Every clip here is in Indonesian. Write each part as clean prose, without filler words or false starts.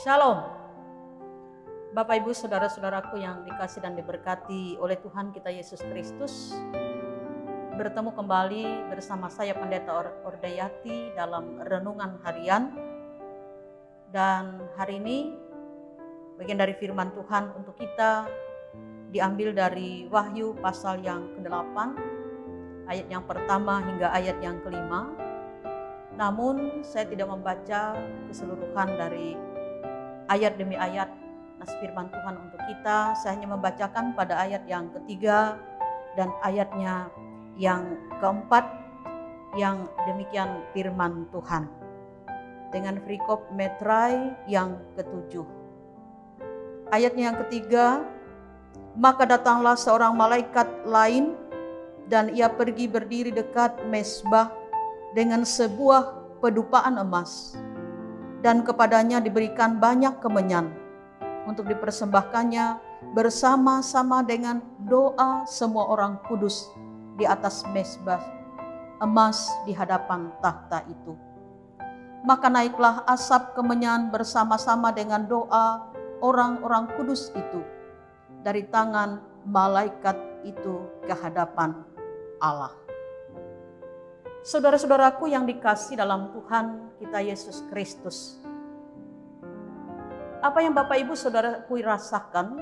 Shalom, Bapak Ibu Saudara-saudaraku yang dikasih dan diberkati oleh Tuhan kita Yesus Kristus. Bertemu kembali bersama saya Pendeta Ordayati dalam renungan harian. Dan hari ini bagian dari firman Tuhan untuk kita diambil dari Wahyu pasal yang ke-8, ayat yang pertama hingga ayat yang ke-5. Namun saya tidak membaca keseluruhan dari ayat demi ayat firman Tuhan untuk kita. Saya hanya membacakan pada ayat yang ketiga dan ayatnya yang keempat yang demikian firman Tuhan. Dengan perikop metrai yang ketujuh. Ayatnya yang ketiga, maka datanglah seorang malaikat lain dan ia pergi berdiri dekat mezbah dengan sebuah pedupaan emas. Dan kepadanya diberikan banyak kemenyan untuk dipersembahkannya bersama-sama dengan doa semua orang kudus di atas mezbah emas di hadapan tahta itu. Maka naiklah asap kemenyan bersama-sama dengan doa orang-orang kudus itu dari tangan malaikat itu ke hadapan Allah. Saudara-saudaraku yang dikasih dalam Tuhan kita Yesus Kristus. Apa yang Bapak Ibu Saudaraku rasakan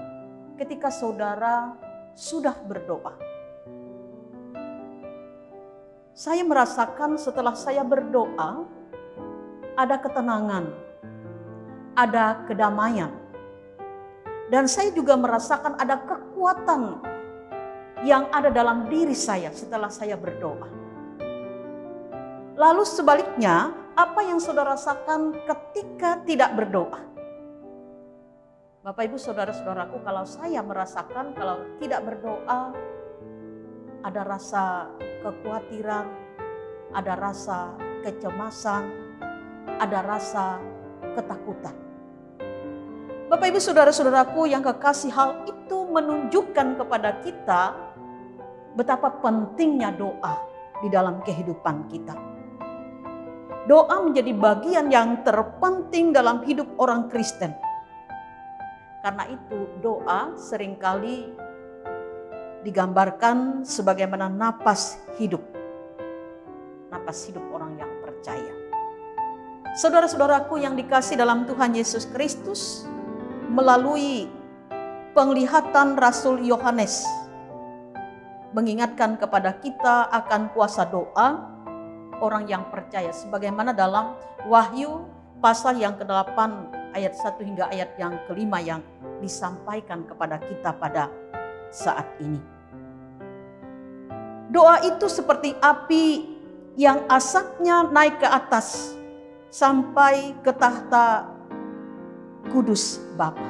ketika saudara sudah berdoa? Saya merasakan setelah saya berdoa, ada ketenangan, ada kedamaian. Dan saya juga merasakan ada kekuatan yang ada dalam diri saya setelah saya berdoa. Lalu sebaliknya, apa yang saudara rasakan ketika tidak berdoa? Bapak Ibu Saudara-saudaraku, kalau saya merasakan kalau tidak berdoa, ada rasa kekhawatiran, ada rasa kecemasan, ada rasa ketakutan. Bapak Ibu Saudara-saudaraku yang kekasih, hal itu menunjukkan kepada kita betapa pentingnya doa di dalam kehidupan kita. Doa menjadi bagian yang terpenting dalam hidup orang Kristen. Karena itu doa seringkali digambarkan sebagaimana napas hidup. Napas hidup orang yang percaya. Saudara-saudaraku yang dikasih dalam Tuhan Yesus Kristus, melalui penglihatan Rasul Yohanes mengingatkan kepada kita akan kuasa doa orang yang percaya, sebagaimana dalam Wahyu pasal yang ke-8 ayat 1 hingga ayat yang ke-5 yang disampaikan kepada kita pada saat ini. Doa itu seperti api yang asapnya naik ke atas sampai ke tahta kudus Bapa.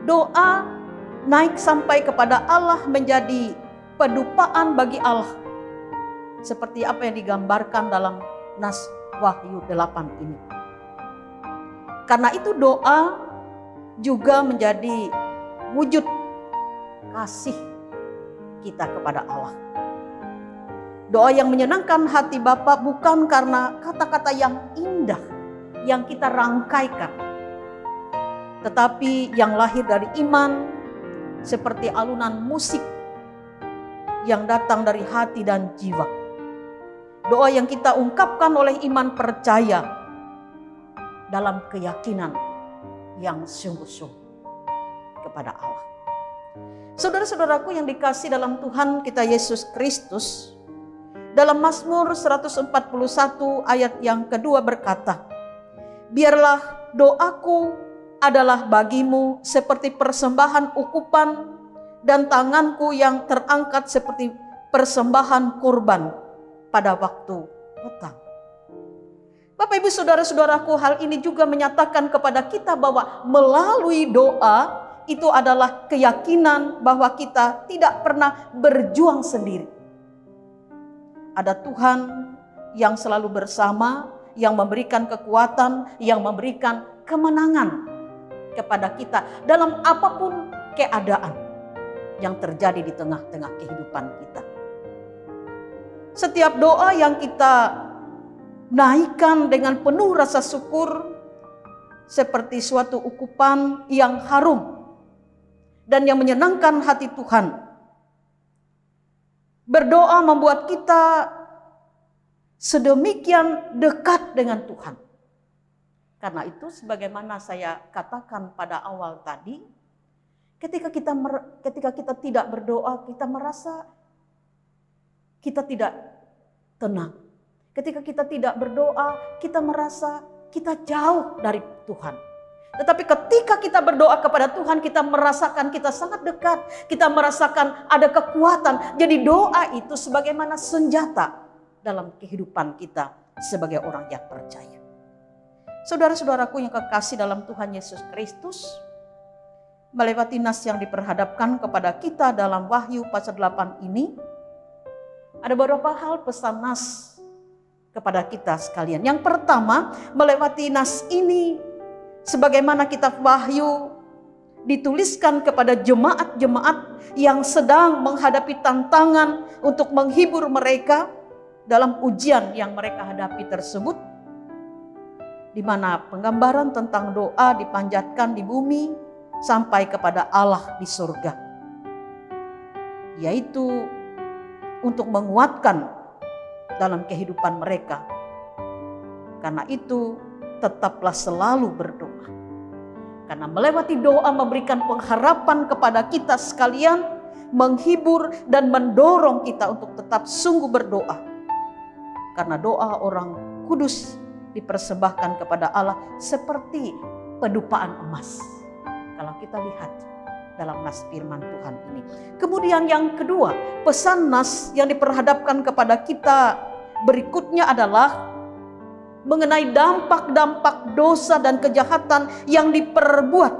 Doa naik sampai kepada Allah menjadi pedupaan bagi Allah. Seperti apa yang digambarkan dalam nas Wahyu 8 ini. Karena itu doa juga menjadi wujud kasih kita kepada Allah. Doa yang menyenangkan hati Bapa bukan karena kata-kata yang indah yang kita rangkaikan, tetapi yang lahir dari iman seperti alunan musik yang datang dari hati dan jiwa. Doa yang kita ungkapkan oleh iman percaya dalam keyakinan yang sungguh-sungguh kepada Allah. Saudara-saudaraku yang dikasih dalam Tuhan kita Yesus Kristus, dalam Mazmur 141 ayat yang kedua berkata, biarlah doaku adalah bagimu seperti persembahan ukupan dan tanganku yang terangkat seperti persembahan kurban pada waktu petang. Bapak Ibu Saudara-saudaraku, hal ini juga menyatakan kepada kita bahwa melalui doa itu adalah keyakinan bahwa kita tidak pernah berjuang sendiri. Ada Tuhan yang selalu bersama, yang memberikan kekuatan, yang memberikan kemenangan kepada kita dalam apapun keadaan yang terjadi di tengah-tengah kehidupan kita. Setiap doa yang kita naikkan dengan penuh rasa syukur seperti suatu ukupan yang harum dan yang menyenangkan hati Tuhan. Berdoa membuat kita sedemikian dekat dengan Tuhan. Karena itu sebagaimana saya katakan pada awal tadi, ketika kita tidak berdoa, kita merasa kita tidak tenang. Ketika kita tidak berdoa, kita merasa kita jauh dari Tuhan. Tetapi ketika kita berdoa kepada Tuhan, kita merasakan kita sangat dekat. Kita merasakan ada kekuatan. Jadi doa itu sebagaimana senjata dalam kehidupan kita sebagai orang yang percaya. Saudara-saudaraku yang kekasih dalam Tuhan Yesus Kristus, melewati nas yang diperhadapkan kepada kita dalam Wahyu pasal 8 ini, ada beberapa hal pesan nas kepada kita sekalian. Yang pertama, melewati nas ini sebagaimana kitab Wahyu dituliskan kepada jemaat-jemaat yang sedang menghadapi tantangan untuk menghibur mereka dalam ujian yang mereka hadapi tersebut, di mana penggambaran tentang doa dipanjatkan di bumi sampai kepada Allah di surga, yaitu untuk menguatkan dalam kehidupan mereka. Karena itu tetaplah selalu berdoa. Karena melewati doa memberikan pengharapan kepada kita sekalian, menghibur dan mendorong kita untuk tetap sungguh berdoa. Karena doa orang kudus dipersembahkan kepada Allah seperti pedupaan emas. Kalau kita lihat dalam nas firman Tuhan ini. Kemudian yang kedua, pesan nas yang diperhadapkan kepada kita berikutnya adalah mengenai dampak-dampak dosa dan kejahatan yang diperbuat.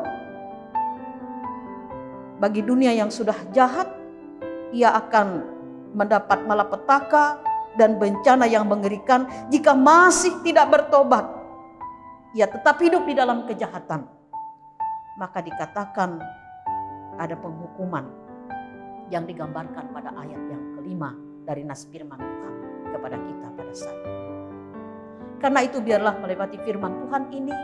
Bagi dunia yang sudah jahat, ia akan mendapat malapetaka dan bencana yang mengerikan jika masih tidak bertobat. Ia tetap hidup di dalam kejahatan. Maka dikatakan ada penghukuman yang digambarkan pada ayat yang kelima dari nas firman Tuhan kepada kita pada saat ini. Karena itu biarlah melewati firman Tuhan ini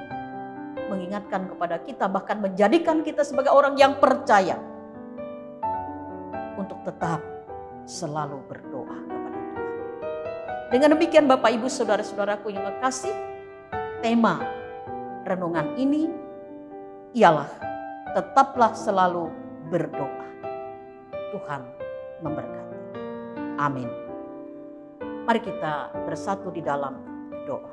mengingatkan kepada kita, bahkan menjadikan kita sebagai orang yang percaya untuk tetap selalu berdoa kepada Tuhan. Dengan demikian Bapak Ibu Saudara-saudaraku yang kekasih, tema renungan ini ialah tetaplah selalu berdoa. Tuhan memberkati. Amin. Mari kita bersatu di dalam doa.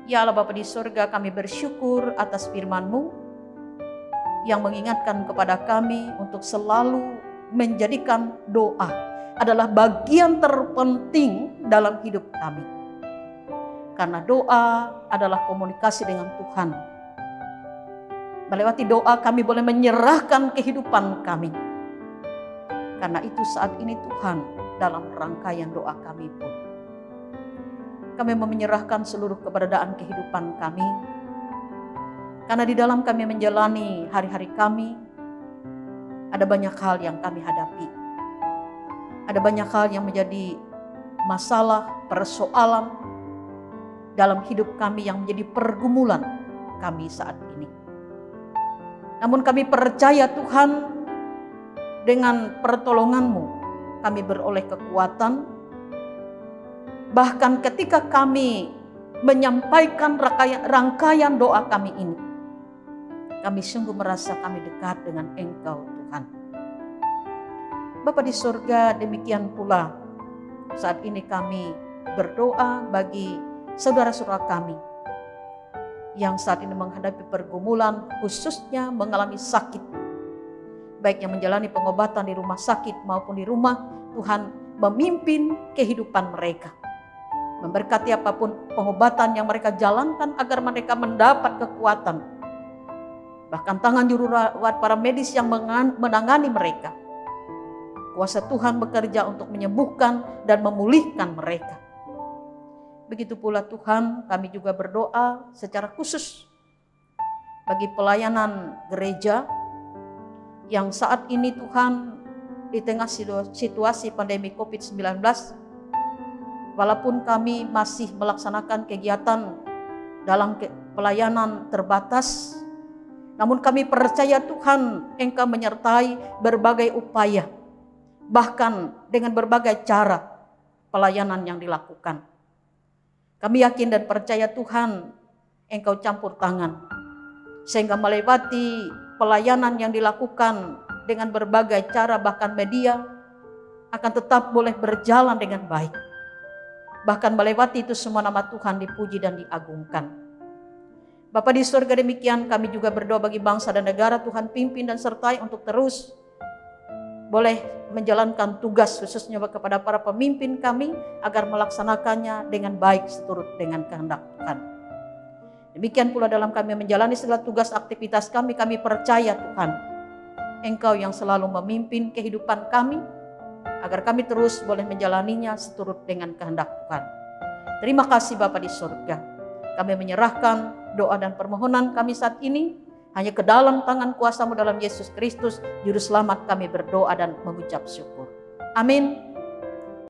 Ya Allah Bapa di surga, kami bersyukur atas firman-Mu yang mengingatkan kepada kami untuk selalu menjadikan doa adalah bagian terpenting dalam hidup kami. Karena doa adalah komunikasi dengan Tuhan. Melewati doa kami boleh menyerahkan kehidupan kami. Karena itu saat ini Tuhan dalam rangkaian doa kami pun, kami menyerahkan seluruh keberadaan kehidupan kami. Karena di dalam kami menjalani hari-hari kami, ada banyak hal yang kami hadapi. Ada banyak hal yang menjadi masalah, persoalan dalam hidup kami yang menjadi pergumulan kami saat ini. Namun kami percaya Tuhan, dengan pertolongan-Mu kami beroleh kekuatan. Bahkan ketika kami menyampaikan rangkaian doa kami ini, kami sungguh merasa kami dekat dengan Engkau Tuhan. Bapa di surga, demikian pula saat ini kami berdoa bagi saudara-saudara kami yang saat ini menghadapi pergumulan, khususnya mengalami sakit, baik yang menjalani pengobatan di rumah sakit maupun di rumah. Tuhan memimpin kehidupan mereka, memberkati apapun pengobatan yang mereka jalankan agar mereka mendapat kekuatan. Bahkan tangan jururawat para medis yang menangani mereka, kuasa Tuhan bekerja untuk menyembuhkan dan memulihkan mereka. Begitu pula Tuhan, kami juga berdoa secara khusus bagi pelayanan gereja yang saat ini Tuhan di tengah situasi pandemi COVID-19, walaupun kami masih melaksanakan kegiatan dalam pelayanan terbatas. Namun kami percaya Tuhan, Engkau menyertai berbagai upaya, bahkan dengan berbagai cara pelayanan yang dilakukan. Kami yakin dan percaya Tuhan, Engkau campur tangan, sehingga melewati pelayanan yang dilakukan dengan berbagai cara, bahkan media, akan tetap boleh berjalan dengan baik. Bahkan melewati itu semua, nama Tuhan dipuji dan diagungkan. Bapa di surga, demikian kami juga berdoa bagi bangsa dan negara. Tuhan pimpin dan sertai untuk terus boleh menjalankan tugas, khususnya kepada para pemimpin kami, agar melaksanakannya dengan baik seturut dengan kehendak Tuhan. Demikian pula dalam kami menjalani segala tugas aktivitas kami percaya Tuhan, Engkau yang selalu memimpin kehidupan kami, agar kami terus boleh menjalaninya seturut dengan kehendak Tuhan. Terima kasih Bapa di surga. Kami menyerahkan doa dan permohonan kami saat ini hanya ke dalam tangan kuasa-Mu dalam Yesus Kristus, Juru Selamat, kami berdoa dan mengucap syukur. Amin.